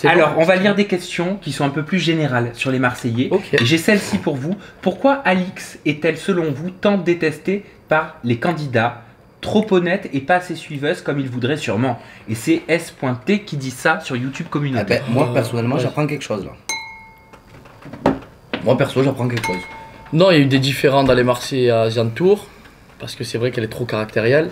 Alors, on va lire des questions qui sont un peu plus générales sur les Marseillais. Okay. J'ai celle-ci pour vous. Pourquoi Alix est-elle, selon vous, tant détestée par les candidats? Trop honnête et pas assez suiveuse comme il voudrait sûrement. Et c'est S.T qui dit ça sur YouTube Communauté. Moi, personnellement, j'apprends quelque chose là. Moi, perso, j'apprends quelque chose. Non, il y a eu des différends dans les Marseillais à Giantour, parce que c'est vrai qu'elle est trop caractérielle.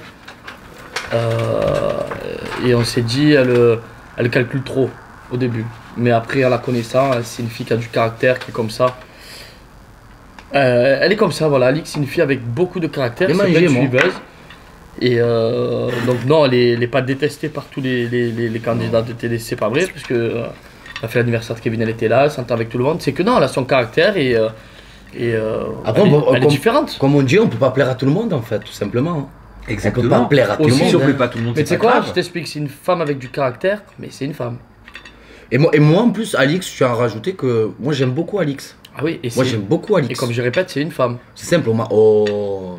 Et on s'est dit, elle calcule trop au début. Mais après, en la connaissant, c'est une fille qui a du caractère, qui est comme ça. Elle est comme ça, voilà. Alix, c'est une fille avec beaucoup de caractère, c'est une suiveuse. Et donc non, elle n'est pas détestée par tous les candidats de télé, c'est pas vrai, parce que elle a fait l'anniversaire de Kevin, elle était là, elle s'entend avec tout le monde. C'est que non, elle a son caractère et après, elle est différente. Comme on dit, on peut pas plaire à tout le monde en fait, tout simplement. Exactement. On peut pas plaire à tout le monde. Si on plaît pas tout le monde, mais tu sais quoi, je t'explique, c'est une femme avec du caractère, mais c'est une femme. Et moi en plus, Alix, je tiens à rajouter que moi j'aime beaucoup Alix. Ah oui, et moi j'aime beaucoup Alix. Et comme je répète, c'est une femme. C'est simple,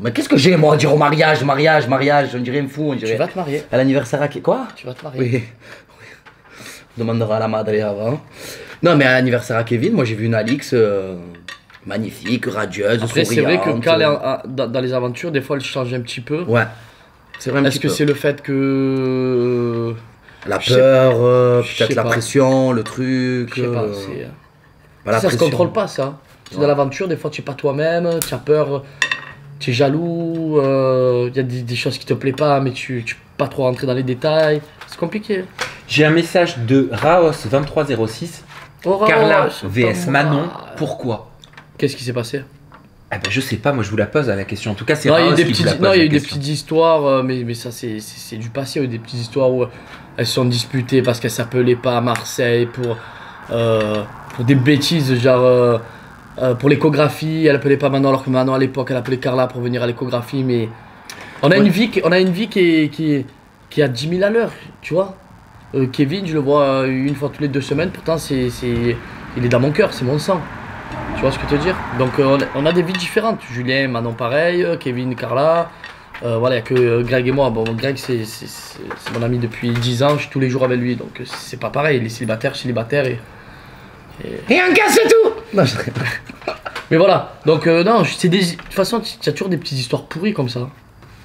mais qu'est-ce que j'ai moi à dire au mariage, on dirait un fou, on dirait. Tu vas te marier. À l'anniversaire à qui? Quoi? Tu vas te marier. Oui. On demandera à la madre avant. Non mais à l'anniversaire à Kevin, moi j'ai vu une Alix magnifique, radieuse, après, souriante. c'est vrai que quand elle est dans les aventures, des fois elle change un petit peu. Ouais. C'est vrai. Est-ce que c'est le fait que... La peur, peut-être la pression, le truc. Je sais pas, ça se contrôle pas ça. C'est dans l'aventure, des fois tu es pas toi-même, tu as peur, tu es jaloux, il y a des choses qui te plaisent pas, mais tu peux pas trop rentrer dans les détails. C'est compliqué. J'ai un message de Raos2306. Carla vs Manon, pourquoi? Qu'est-ce qui s'est passé? Ah ben je sais pas, moi je vous la pose à la question. En tout cas, c'est Raos qui vous la pose. Non, il y a eu des petites histoires, mais ça c'est du passé. Il y a eu des petites histoires où elles se sont disputées parce qu'elles s'appelaient pas à Marseille pour des bêtises, genre pour l'échographie. Elle appelait pas Manon alors que Manon à l'époque elle appelait Carla pour venir à l'échographie. Mais on a une vie qui a 10 000 à l'heure, tu vois. Kevin, je le vois une fois toutes les 2 semaines, pourtant il est dans mon cœur, c'est mon sang. Tu vois ce que je veux te dire? Donc on a des vies différentes. Julien, Manon pareil, Kevin, Carla. Voilà, il n'y a que Greg et moi. Bon, Greg c'est mon ami depuis 10 ans, je suis tous les jours avec lui, donc c'est pas pareil. Il est célibataire et un gars c'est tout. Non, mais voilà, donc non, de toute façon, tu as toujours des petites histoires pourries comme ça.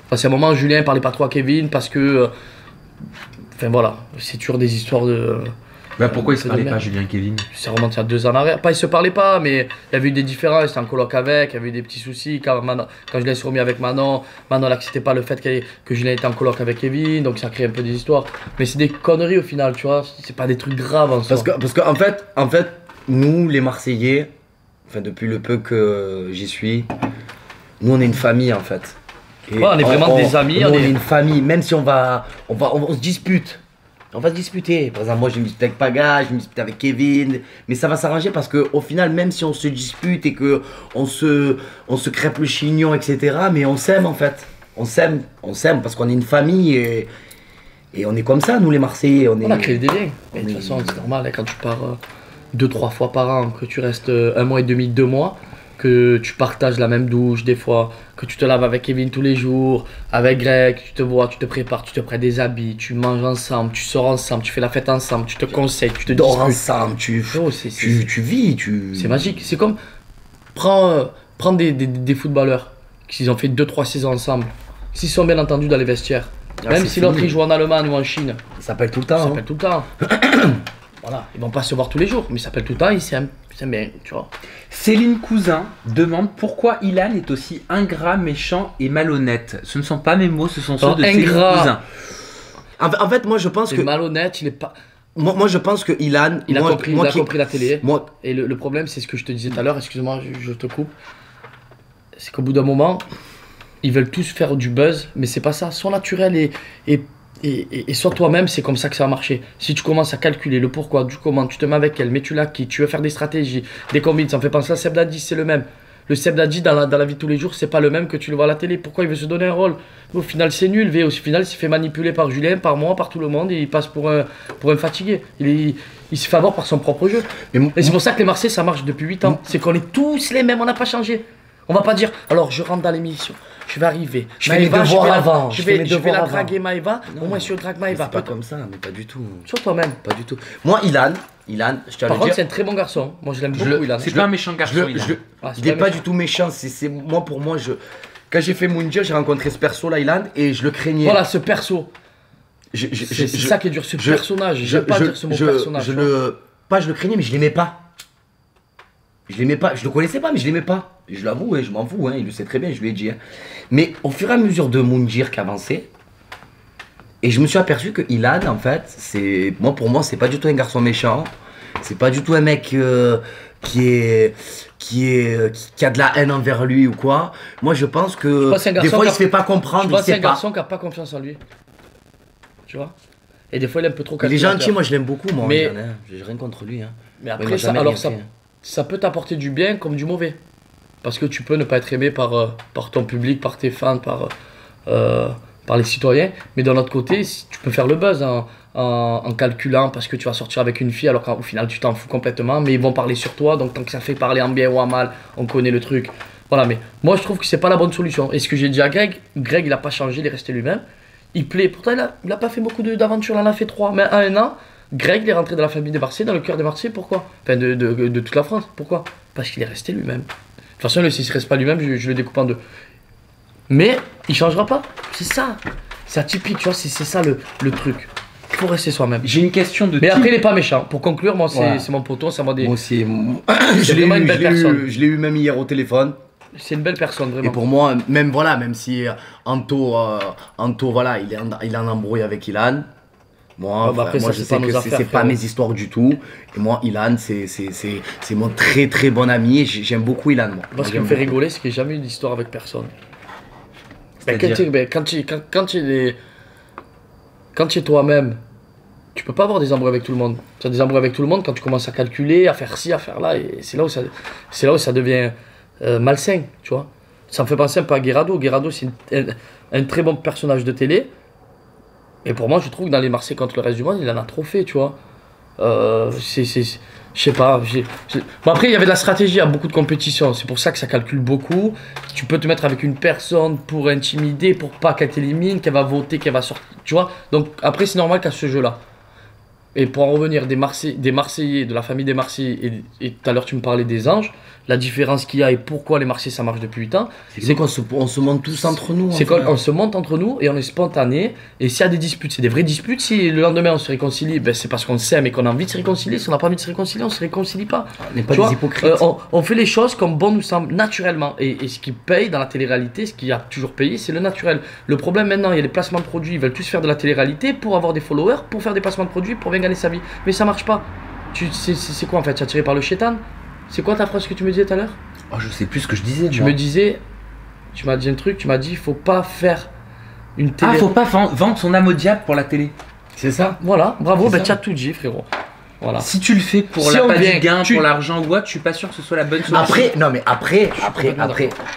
Enfin, c'est un moment, Julien parlait pas trop à Kevin parce que... enfin voilà, c'est toujours des histoires de... Bah pourquoi ils se parlaient pas, Julien et Kevin? C'est remonté à 2 ans en arrière. Pas ils se parlaient pas, mais il y avait eu des différences, c'était en coloc avec, il y avait eu des petits soucis. Quand je l'ai remis avec Manon n'acceptait pas le fait que Julien était en coloc avec Kevin, donc ça crée un peu des histoires. Mais c'est des conneries au final, tu vois, c'est pas des trucs graves en soi. Parce qu'en fait, nous les Marseillais, enfin depuis le peu que j'y suis, nous on est une famille en fait. Et ouais, on est vraiment des amis. On est une famille, même si on se dispute. On va se disputer. Par exemple, moi je me dispute avec Paga, je me dispute avec Kevin. Mais ça va s'arranger parce qu'au final, même si on se dispute et qu'on se crêpe le chignon, etc., mais on s'aime en fait. On s'aime parce qu'on est une famille et on est comme ça, nous les Marseillais. On a créé des liens. De toute façon, c'est normal, quand tu pars 2-3 fois par an, que tu restes 1 mois et demi, 2 mois, que tu partages la même douche des fois, que tu te laves avec Kevin tous les jours, avec Greg, tu te vois, tu te prépares, tu te prends des habits, tu manges ensemble, tu sors ensemble, tu fais la fête ensemble, tu te conseilles, tu te dors ensemble, tu vis, C'est magique, c'est comme prends des footballeurs qui ont fait 2-3 saisons ensemble, s'ils sont bien entendus dans les vestiaires, même si l'autre il joue en Allemagne ou en Chine, ils s'appellent tout le temps. Tout le temps. Voilà, ils vont pas se voir tous les jours, mais ils s'appellent tout le temps, ils s'aiment bien, tu vois. Céline Cousin demande pourquoi Ilan est aussi ingrat, méchant et malhonnête. Ce ne sont pas mes mots, ce sont ceux de Céline Cousin. En fait, moi je pense que... malhonnête, il est pas... Moi je pense que Ilan... Il a compris la télé. Moi... Et le problème, c'est ce que je te disais tout à l'heure, excuse-moi, je te coupe. C'est qu'au bout d'un moment, ils veulent tous faire du buzz, mais c'est pas ça. Sois naturel et sois toi-même, c'est comme ça que ça va marcher. Si tu commences à calculer le pourquoi, du comment, tu te mets avec elle, mais tu l'as qui, tu veux faire des stratégies, des combines, ça me fait penser à Seb Dadi, c'est le même. Le Seb Dadi dans la vie de tous les jours, c'est pas le même que tu le vois à la télé. Pourquoi il veut se donner un rôle? Au final, c'est nul. Au final, il s'est fait manipuler par Julien, par moi, par tout le monde, et il passe pour un fatigué. Il se fait avoir par son propre jeu. Et c'est pour ça que les Marseillais, ça marche depuis 8 ans. C'est qu'on est tous les mêmes, on n'a pas changé. On va pas dire, alors je rentre dans l'émission, je je vais arriver. Je fais mes devoirs avant. Je vais devoirs la avant. draguer Maëva. Non. Au moins, si je drague Maëva, C'est pas comme ça, mais pas du tout. sur toi-même. Pas du tout. Moi, Ilan, je tiens à Par le contre, dire. c'est un très bon garçon. Moi, je l'aime Je beaucoup, le- Ilan. C'est pas un méchant garçon, il a. Ah, c'est Il est pas pas méchant. du tout méchant. Moi, pour moi, quand j'ai fait Mounja, j'ai rencontré ce perso là, Ilan, et je le craignais. Voilà, ce perso. Je- je- C'est je- ça qui est dur, ce je- personnage. J'aime pas dire ce mot personnage. je tu vois. je le craignais, mais je l'aimais pas. Je l'aimais pas. Je le connaissais pas, mais je l'aimais pas. Je l'avoue, je m'en fous. Il le sait très bien. Je lui ai dit. Mais au fur et à mesure de Mounjir qui avançait, et je me suis aperçu que Ilan, en fait, pour moi, c'est pas du tout un garçon méchant. C'est pas du tout un mec qui a de la haine envers lui ou quoi. Moi, je pense que pense que c'est un des garçon fois, qui il a- se fait pas Je comprendre. pense Il que c'est sait un pas. garçon qui a pas confiance en lui. Tu vois. Et des fois, il est un peu trop Il est calculateur. gentil, moi, je l'aime beaucoup, moi. Mais- Ilan, hein. J'ai rien contre lui. Hein. Mais Il après, m'a ça, jamais alors rien ça, fait, hein. ça peut t'apporter du bien comme du mauvais. Parce que tu peux ne pas être aimé par ton public, par tes fans, par les citoyens. Mais d'un autre côté, tu peux faire le buzz en calculant parce que tu vas sortir avec une fille alors qu'au final tu t'en fous complètement. Mais ils vont parler sur toi. Donc tant que ça fait parler en bien ou en mal, on connaît le truc. Voilà, mais moi je trouve que c'est pas la bonne solution. Et ce que j'ai dit à Greg, il a pas changé, il est resté lui-même. Il plaît. Pourtant, il a pas fait beaucoup d'aventures, il en a fait 3. Mais en un an, Greg il est rentré dans la famille des Marseillais, dans le cœur des Marseillais. Pourquoi? Enfin, de toute la France. Pourquoi? Parce qu'il est resté lui-même. De toute façon, s'il ne reste pas lui-même, je le découpe en deux. Mais il changera pas. C'est ça. C'est atypique, tu vois, c'est ça le truc. Il faut rester soi-même. J'ai une question de Mais type. après, il est pas méchant. Pour conclure, moi, Voilà. c'est mon poteau, ça m'a des. Moi aussi. C'est vraiment une belle personne. Je l'ai eu même hier au téléphone. C'est une belle personne, Et vraiment. pour moi, même si Anto, voilà, il est en embrouille avec Ilan. Moi, bah après, moi ça, je c'est sais pas que nos c'est affaires, pas frérot. mes histoires du tout. Et moi, Ilan, c'est mon très très bon ami. Et j'aime beaucoup Ilan. Moi. Moi, ce qui J'aime me fait beaucoup. rigoler, c'est qu'il n'y a jamais eu d'histoire avec personne. C'est-à-dire Quand tu es toi-même, tu peux pas avoir des embrouilles avec tout le monde. Tu as des embrouilles avec tout le monde quand tu commences à calculer, à faire ci, à faire là, et c'est là où ça devient malsain, tu vois. Ça me fait penser un peu à Guerrado. Guerrado, c'est un très bon personnage de télé. Et pour moi, je trouve que dans les Marseillais contre le reste du monde, il en a trop fait, tu vois. Je sais pas. Bon, après, il y avait de la stratégie à beaucoup de compétitions. C'est pour ça que ça calcule beaucoup. Tu peux te mettre avec une personne pour intimider, pour pas qu'elle t'élimine, qu'elle va voter, qu'elle va sortir. Tu vois. Donc, après, c'est normal qu'à ce jeu-là. Et pour en revenir des Marseillais, de la famille des Marseillais, et tout à l'heure, tu me parlais des Anges, la différence qu'il y a et pourquoi les Marseillais ça marche depuis 8 ans, C'est qu'on se monte tous entre nous. c'est enfin. qu'on se monte entre nous et on est spontané. Et s'il y a des disputes, c'est des vraies disputes. Si le lendemain on se réconcilie, ben c'est parce qu'on s'aime et qu'on a envie de se réconcilier. Si on n'a pas envie de se réconcilier, on se réconcilie pas. On n'est pas Tu des vois, hypocrites. on fait les choses comme bon nous semble naturellement. Et ce qui paye dans la télé-réalité, ce qui a toujours payé, c'est le naturel. Le problème maintenant, il y a les placements de produits. Ils veulent tous faire de la télé-réalité pour avoir des followers, pour faire des placements de produits, pour bien gagner sa vie. Mais ça marche pas. C'est quoi en fait? Tu es attiré par le chétan? C'est quoi ta phrase que tu me disais tout à l'heure? Oh, je sais plus ce que je disais. Tu moi. me disais, tu m'as dit un truc, tu m'as dit, il faut pas faire une télé. Ah, faut pas vendre son âme au diable pour la télé. C'est ça. Voilà, bravo, C'est ben ça. tu as tout dit, frérot. Voilà. Si tu le fais pour Si la on pas vient- du gain, tu- pour l'argent ou autre, je suis pas sûr que ce soit la bonne solution. Après, non mais après, complètement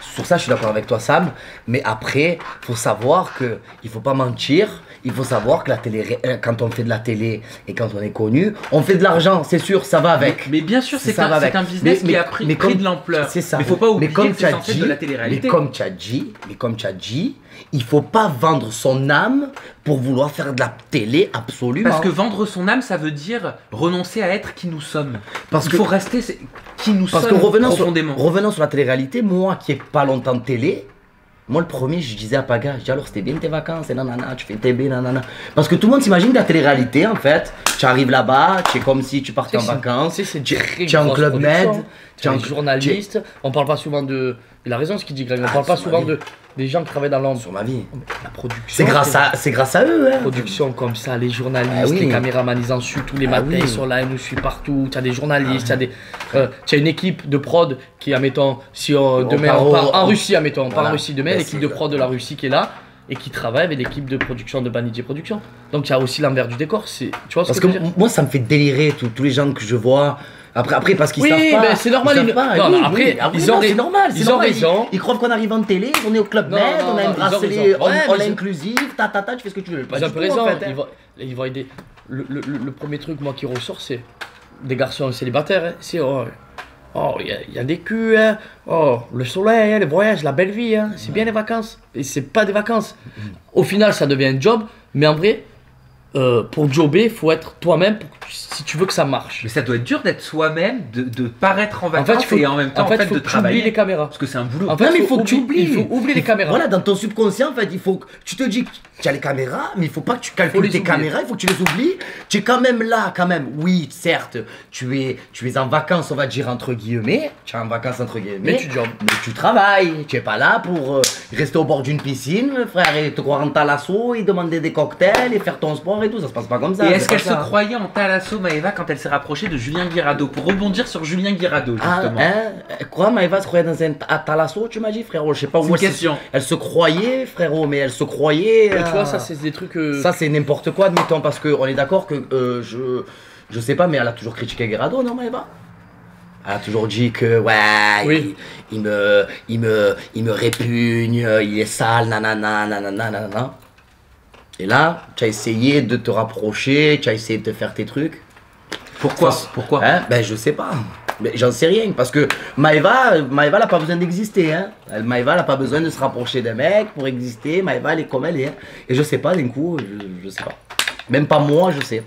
sur ça je suis d'accord avec toi Sam, mais après, faut savoir que il faut pas mentir, il faut savoir que la télé, quand on fait de la télé et quand on est connu, on fait de l'argent, c'est sûr, ça va avec. Mais bien sûr, c'est Ça va avec. un business Mais- qui a mais pris comme- de l'ampleur. C'est ça. Mais faut pas oublier comme que tu c'est as censé être dit- de la télé-réalité. mais comme tu as dit, il faut pas vendre son âme pour vouloir faire de la télé absolument. Parce que vendre son âme, ça veut dire renoncer à être qui nous sommes. Parce Il que- faut rester qui nous Parce que sommes revenant sur profondément. la télé-réalité, moi qui ai pas longtemps de télé, moi le premier je disais à Paga, je dis alors c'était bien tes vacances, et nanana, tu fais TB, nanana. Parce que tout le monde s'imagine que la télé-réalité en fait, tu arrives là-bas, tu es comme si tu partais en vacances, Tu sais, c'est tu très es en grosse club med, production. tu es en Les journalistes, on parle pas souvent de. Il a raison ce qu'il dit, Greg. On Ah, parle pas sur ma souvent vie. des gens qui travaillent dans l'ombre. sur ma vie. La production. C'est grâce à eux, hein. Production comme ça, les journalistes, Ah oui. les caméramans, ils en suivent tous les Ah matins, oui. ils sont là, ils nous suivent partout. Tu as des journalistes, tu as une équipe de prod qui, admettons, si demain part on part en au- Russie, admettons, on part Voilà. en Russie demain, Ben, l'équipe c'est de que- prod de la Russie qui est là et qui travaille avec l'équipe de production de Banijé Production. Donc il y a aussi l'envers du décor. Tu vois ce Parce que que je veux dire? moi ça me fait délirer tous les gens que je vois. Après parce qu'ils Oui, savent pas. ben, c'est normal, Ils ils- savent pas. non, Oui, non, après, oui. Ah oui, ils non, ont c'est rais- normal. c'est ils ont normal. raison. Ils croient qu'on arrive en télé, on est au club Non, med, non, on a non, un ils ont bracelet raison. Ouais, all mais ils- inclusive, tu fais ce que tu veux. Pas Ils ont du peu tout, raison, en fait, hein. ils vont aider. Le premier truc, moi, qui ressort, c'est des garçons célibataires. Hein. C'est Oh, il y a des culs, hein. Oh, le soleil, hein, les voyages, la belle vie, hein. C'est bien les vacances. Et c'est pas des vacances. Au final, ça devient un job, mais en vrai, pour jobber, il faut être toi-même si tu veux que ça marche. Mais ça doit être dur d'être soi-même, de paraître en En fait, vacances il faut, et en même temps faut de que tu oublies travailler. les caméras. Parce que c'est un boulot. En fait, Non, mais il faut que tu oublies. Il faut oublier les caméras. Voilà, dans ton subconscient, en fait, il faut que tu te dis que tu as les caméras, mais il faut pas que tu calcules les tes oublier. caméras, il faut que tu les oublies. Tu es quand même là, quand même. Oui, certes, tu es en vacances, on va dire entre guillemets. Tu es en vacances entre guillemets. Mais tu jobs. Mais tu travailles. Tu es pas là pour rester au bord d'une piscine, frère, et te croire en talasso, et demander des cocktails, et faire ton sport et tout. Ça se passe pas comme ça. Et c'est est-ce pas qu'elle se ça. croyait en Thalasso, Maëva, quand elle s'est rapprochée de Julien Guirado? Pour rebondir sur Julien Guirado, Ah, justement. hein? Quoi, Maëva se croyait dans un talasso, tu m'as dit, frérot? Je sais pas C'est où une question. elle se croyait, frérot, mais elle se croyait. Mais tu vois, ça, c'est des trucs. Ça, c'est n'importe quoi, admettons, parce qu'on est d'accord que je sais pas, mais elle a toujours critiqué Guerrado, non, Maëva? Elle a toujours dit que, ouais, Oui. il me répugne, il est sale, nanana, nanana, nanana. Et là, tu as essayé de te rapprocher, tu as essayé de te faire tes trucs. Pourquoi Ça, Pourquoi Hein? Ben, je sais pas. Mais j'en sais rien, parce que Maëva, elle a pas besoin d'exister, hein. Maëva, elle a pas besoin de se rapprocher d'un mec pour exister. Maëva, elle est comme elle est, hein. Et je sais pas, d'un coup, je sais pas. Même pas moi, je sais.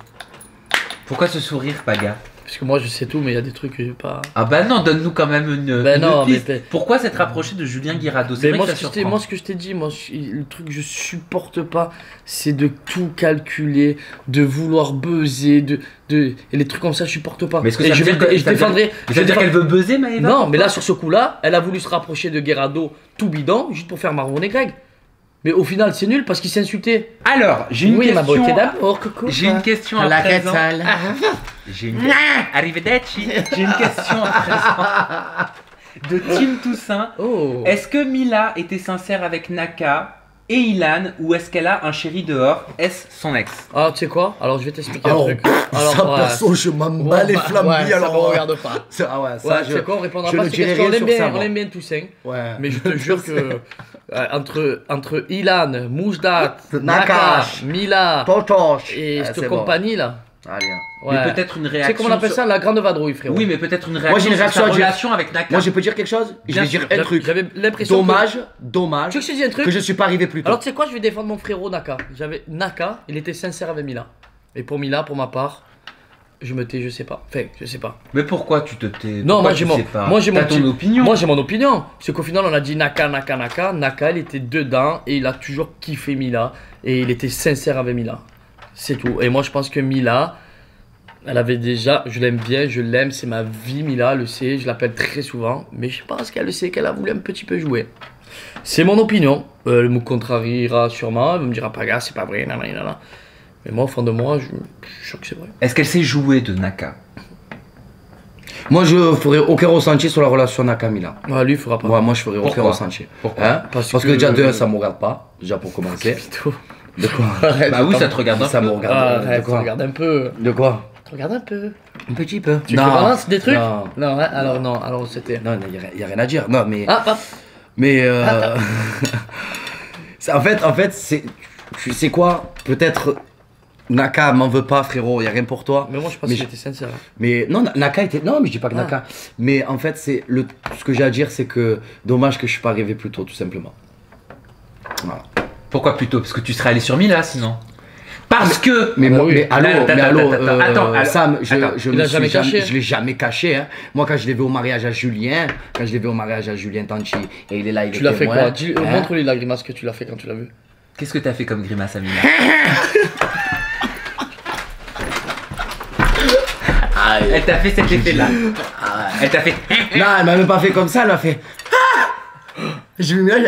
Pourquoi ce sourire, Paga? Parce que moi, je sais tout, mais il y a des trucs que j'ai pas. Ah bah non, donne-nous quand même Ben une non, piste. mais- Pourquoi s'être rapproché de Julien Guirado? C'est Mais vrai moi, que ça surprend. moi, ce que je t'ai dit, le truc que je supporte pas, c'est de tout calculer, de vouloir buzzer, et les trucs comme ça, je supporte pas. Mais est-ce que Et ça je veut vais, dire que- et je ça veut dire- défendrai. Ça veut dire qu'elle veut buzzer, Maëva? Non, mais Pourquoi là, sur ce coup-là, elle a voulu se rapprocher de Guerrado tout bidon, juste pour faire marronner Greg. Mais au final, c'est nul parce qu'il s'est insulté. Alors, j'ai une Oui, ma question. beauté d'amour, coucou. J'ai une question à La présent. quetzal. J'ai une Arrivederci. J'ai une question à présent de Tim Toussaint. Oh. Est-ce que Mila était sincère avec Naka et Ilan, ou est-ce qu'elle a un chéri dehors? Est-ce son ex? Ah, tu sais quoi? Alors, je vais t'expliquer un Alors, truc. ça, ouais. perso, je m'en bats les Ouais, flammes, ouais, ça alors. me regarde pas. Ah ouais, Ouais, ça, tu sais quoi, on répondra je pas à ne ces dirai questions. rien On aime sur bien, ça, on moi. aime bien Toussaint. Ouais. Mais je te jure que entre Ilan, Moujdat, Naka, Nakash, Mila Totoche. et Ah, cette c'est bon. compagnie là. Allez. Ouais. Mais peut-être une Tu sais réaction. comment on appelle sur- ça? La grande vadrouille, frérot. Oui, mais peut-être une Moi, réaction j'ai une sur réaction sa à dire. relation avec Naka. Moi, je peux dire quelque chose? Je Bien vais sûr. dire un truc. J'avais l'impression. Dommage, Tu dommage veux que je te dise un truc? que je suis pas arrivé plus tôt. Alors, tu sais quoi? Je vais défendre mon frérot Naka. Naka, il était sincère avec Mila. Et pour Mila, pour ma part, je me tais, je sais pas. Enfin, je sais pas. Mais pourquoi tu te tais? Non, Pourquoi moi tu j'ai mon, sais pas? moi j'ai mon T'as ton petit- opinion. Moi j'ai mon opinion. C'est qu'au final on a dit Naka, Naka, Naka. Naka, il était dedans et il a toujours kiffé Mila et il était sincère avec Mila. C'est tout. Et moi je pense que Mila, elle avait déjà, je l'aime bien, je l'aime, c'est ma vie. Mila elle le sait, je l'appelle très souvent, mais je pense qu'elle le sait qu'elle a voulu un petit peu jouer. C'est mon opinion. Elle me contrariera sûrement, elle me dira pas gars, c'est pas vrai, nanana, nanana. Mais moi au fond de moi, je suis sûr que c'est vrai. Est-ce qu'elle sait jouer de Naka? Moi, je ferai aucun ressenti sur la relation Nakamila. Ouais, lui il fera pas. Ouais, moi, je ferai aucun Pourquoi ressenti. Pourquoi Hein Parce Parce que que- déjà, de un, ça me regarde pas. Déjà, pour commencer. Plutôt. De quoi Bah oui, ça te regarde un Ça peu. me regarde. Arrête, de quoi regarde un peu. De quoi Regarde un peu. Un petit peu. Tu balances des trucs? Non, Non, hein, alors non, alors c'était. non, y a rien à dire. Non, mais. Ah, ah, Mais en fait, c'est. Tu sais quoi? Peut-être. Naka m'en veut pas, frérot, y a rien pour toi. mais moi je pense Mais qu'il je- était sincère. Mais non, Naka était. Non, mais je dis pas que Ah. Naka. Mais en fait, c'est le. Ce que j'ai à dire, c'est que dommage que je suis pas arrivé plus tôt, tout simplement. Voilà. Pourquoi plutôt? Parce que tu serais allé sur Mila sinon. Parce que. Mais, Ah bah moi, oui. mais allô, Attends, mais allô, attends, Sam, attends. je Il me a suis jamais caché. je l'ai jamais caché. Hein. Moi, quand je l'ai vu au mariage à Julien, Tanchi, et il est là, il Tu est l'as fait témoin, quoi? hein. Montre-lui la grimace que tu l'as fait quand tu l'as vu. Qu'est-ce que t'as fait comme grimace à Mila? Ah, Elle t'a fait cet effet-là. Elle t'a fait. non, elle m'a même pas fait comme ça, elle m'a fait. Ah je lui ai dit,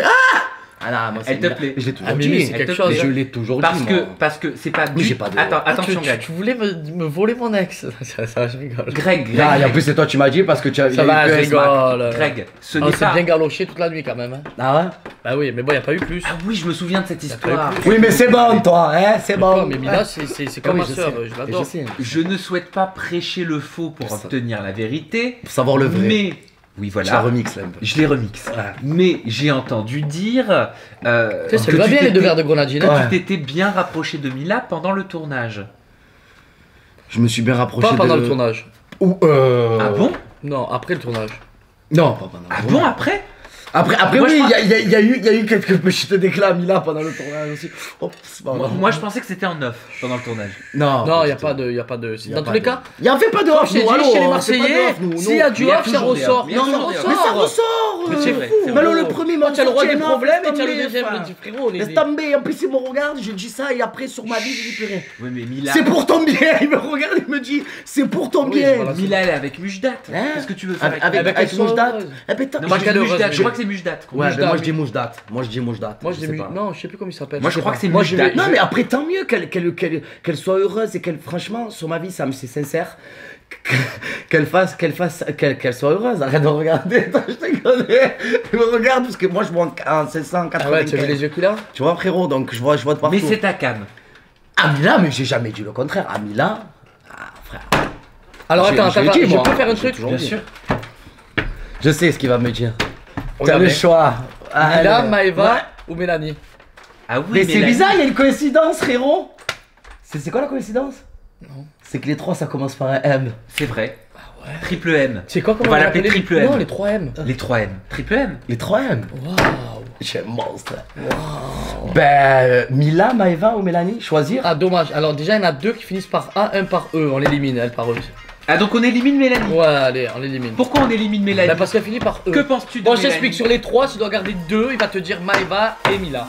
ah non, moi, c'est Elle te Mila. plaît. Je l'ai toujours Ah, mais dit. lui, c'est elle quelque te chose. Mais plaît. je l'ai toujours Parce dit. que, moi. parce que c'est pas. Mais j'ai pas de- Attends, Ah, attention, tu Greg. voulais me voler mon ex. Ça, je rigole. Greg, Ah, et en Greg, plus, c'est toi, tu m'as dit parce que tu as. Ça va, je rigole. Greg, ce On n'est s'est pas. bien galoché toute la nuit quand même. Hein. Ah ouais? Bah oui, mais bon, y a pas eu plus. Ah oui, je me souviens de cette pas eu histoire. plus. Oui, mais c'est bon, toi, hein, c'est Quoi, bon. mais Mila, c'est comme oui, ma je soeur, sais. je Je l'adore. sais. Je ne souhaite pas prêcher le faux pour Ça. obtenir la vérité. Pour savoir le vrai. Mais. Oui, Je la voilà. remix là un peu. Je les remix. Ouais. Mais j'ai entendu dire. Tu sais, ça que lui va tu bien les deux t'étais- verres de grenadine. que hein. Ouais. tu t'étais bien rapproché de Mila pendant le tournage. Je me suis bien rapproché Pas pendant de... le tournage. Ou Ah bon? Non, après le tournage. Non, pas pendant le Ah tournage. bon, après? Après Moi, oui, je il y a eu quelques petites déclats à Mila pendant le tournage aussi. Oh, c'est pas grave. Moi, je pensais que c'était en off pendant le tournage. Non, Non, il y y a pas de. Y a Dans pas tous les de- cas, Il y en fait pas de comme off, je t'ai nous, dit, allô, chez les c'est pas Marseillais, de off, nous, s'il y a du Mais il y a off, ça toujours des ressort. off. Il y a Non, ça toujours des off. Mais ça ressort. ressort Mais c'est vrai, c'est Mais alors vrai. le premier Toi, tu as le morceau, droit des tiens, non, problèmes et laisse tu as le tomber, deuxième, frère. du frérot. Laisse tomber, en plus il me regarde, je dis ça et après sur ma vie je dis plus rien. Oui, mais Mila. C'est pour ton bien, il me regarde, il me dit c'est pour ton Oui, bien. voilà. Mila, elle est avec Mujdat. Hein? Qu'est-ce que tu veux faire Avec, avec avec, elle avec soit Moujdat. heureuse. Eh ben, t'as- Non, moi je qu'elle dis est Mujdat. heureuse, Je crois que c'est Mujdat. Ouais, Moujdat, ben moi je oui. dis Moujdat. Moi je dis Moujdat. Moi, je sais dis. pas. Non, je sais plus comment il s'appelle. Moi, je sais crois pas. que c'est Moi, je Moujdat. vais. Non mais après tant mieux qu'elle soit heureuse et qu'elle franchement sur ma vie ça me c'est sincère qu'elle soit heureuse. Arrête de regarder, attends, je te connais. Tu me regardes parce que moi je monte en 795. Ah ouais, tu as vu les yeux qu'il a? Tu vois frérot, donc je vois de partout. Mais c'est ta cam. Amila, mais j'ai jamais dit le contraire. Amila, ah frère. Alors J'ai- attends, je l'ai attends, dit, je moi. peux faire un J'ai truc? toujours Bien dit. sûr. Je sais ce qu'il va me dire. T'as Regardez. le choix. Ah, Mila, elle- Maëva Ouais. ou Mélanie? Ah oui, Mais c'est la- bizarre, il y a une coïncidence, frérot. C'est quoi la coïncidence? Non. C'est que les trois ça commence par un M. C'est vrai. Triple M. C'est quoi On comment va on l'appeler l'appelait? triple M. Non, les 3 M. Les 3 M. Triple M. Les trois M. Waouh. J'ai un monstre. Ben, Mila, Maëva ou Mélanie, choisir. Ah, dommage. Alors, déjà, il y en a 2 qui finissent par A, un par E. On l'élimine, elle par E. Ah, donc on élimine Mélanie. Ouais, allez, on l'élimine. Pourquoi on élimine Mélanie? Bah, parce qu'elle finit par E. Que penses-tu de Bon, je Mélanie? t'explique. Sur les 3, tu dois garder 2. Il va te dire Maëva et Mila.